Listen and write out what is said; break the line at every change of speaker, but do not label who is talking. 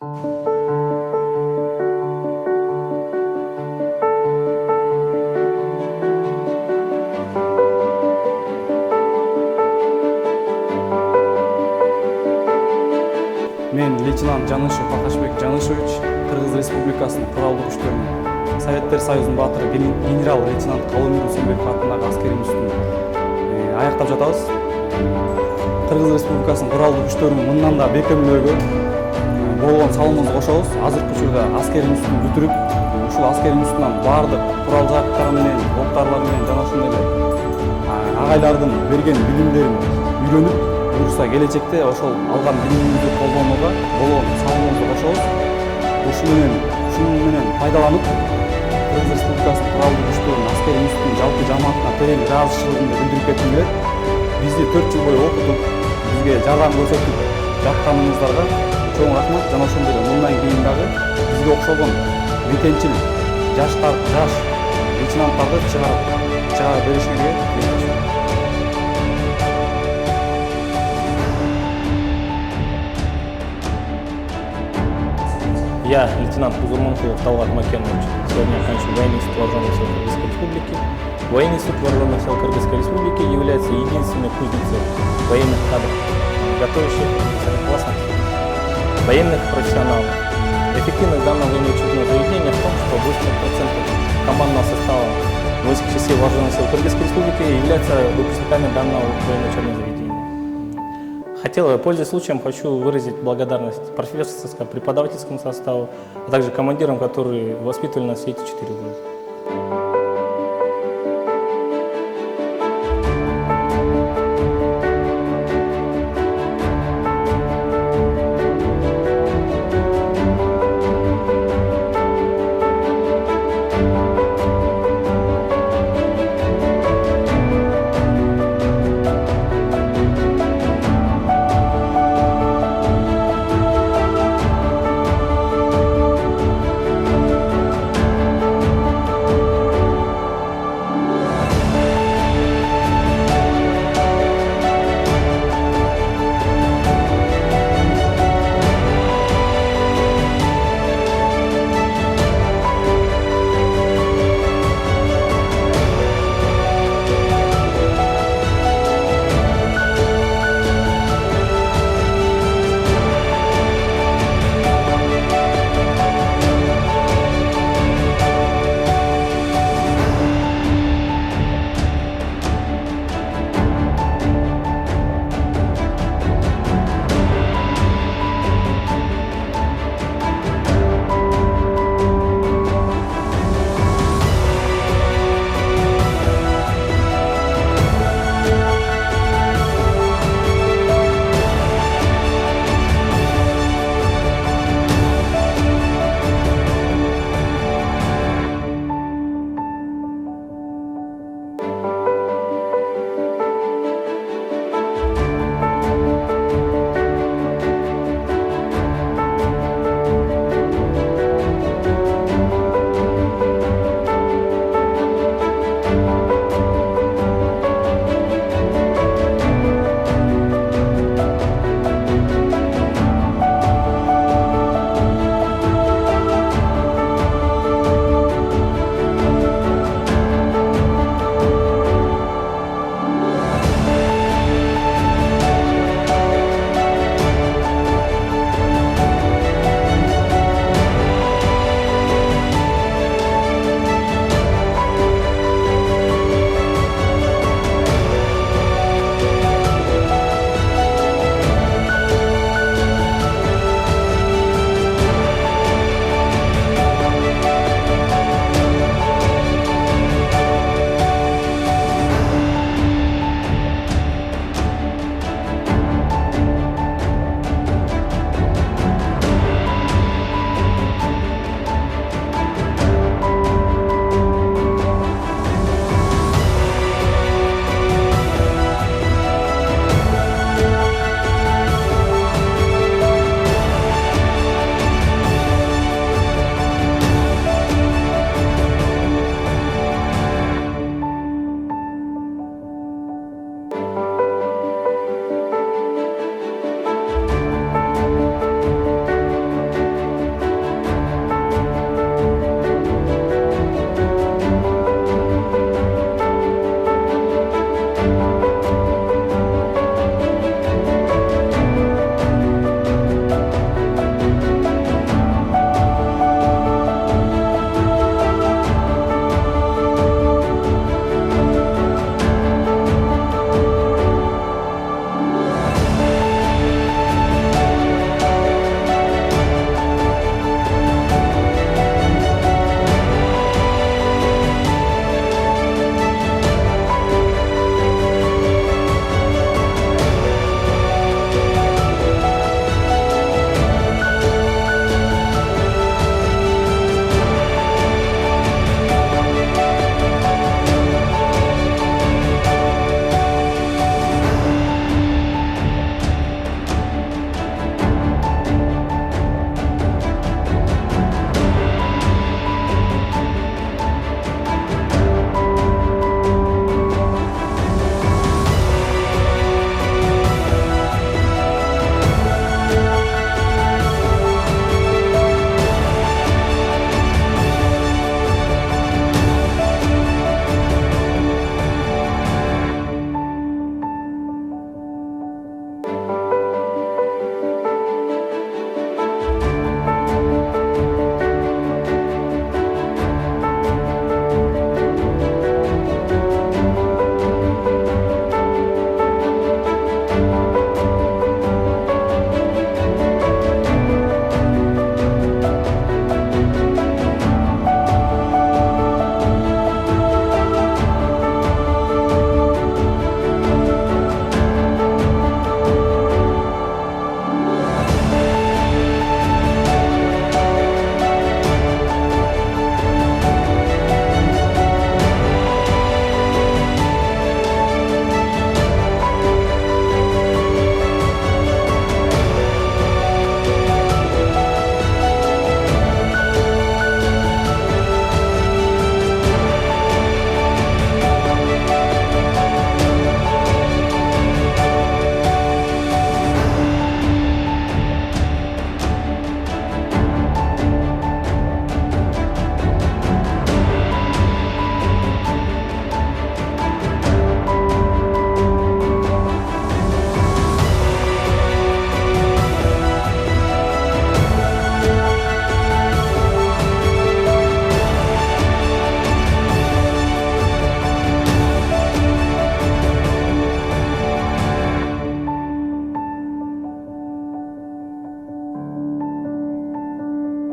Мен лейтенант Жанышев Акашбек Жанышевич, Кыргыз Республикасынын Куралдуу күчтөрүнүн Советтер Союзунун баатыры генерал-лейтенант Калымбек Усенбеков атындагы аскеримиздин аяктап жатабыз. Кыргыз Республикасынын Куралдуу күчтөрүнүн мындан да бекемдөөгө болгон салымыбызды кошобуз. Азыркы учурда аскеримиздин бүтүрүп, ушул аскеримиздин баардык курал жабдыктары менен, октарлар менен жана ошондой эле агайлардын берген билимдерин үйрөнүп, буюрса келечекте ошол алган билимибизди колдонууга болгон салымыбызды кошобуз. Ушунун менен пайдаланып, Кыргыз Республикасынын Куралдуу күчтөрүнүн аскеримиздин жалпы жамаатына терең ыраазычылыгымды билдирип кетким келет. Бизди 4 жыл бою окутуп, бизге жардам көрсөтүп жатканыңыздарга чоң рахмат. Жана ошондой эле мындан кийин дагы бизге окшогон бекенчил жаш лейтенанттарды чыгарып беришиңерге тилектешмин.
Я, лейтенант Кузурманкулов Талгат Макенович, сегодня оканчиваю военный институт вооруженных сил Кыргызской Республики. Военный институт вооруженных сил Кыргызской Республики является единственной кузницей военных кадров, готовящих высококлассных военных профессионалов. Эффективность данного военно-учебного заведения в том, что 80% командного состава войск частей вооруженных сил Кыргызской Республики являются выпускниками данного военно-учебного заведения. Пользуясь случаем, хочу выразить благодарность профессорскому, преподавательскому составу, а также командирам, которые воспитывали нас все эти 4 года.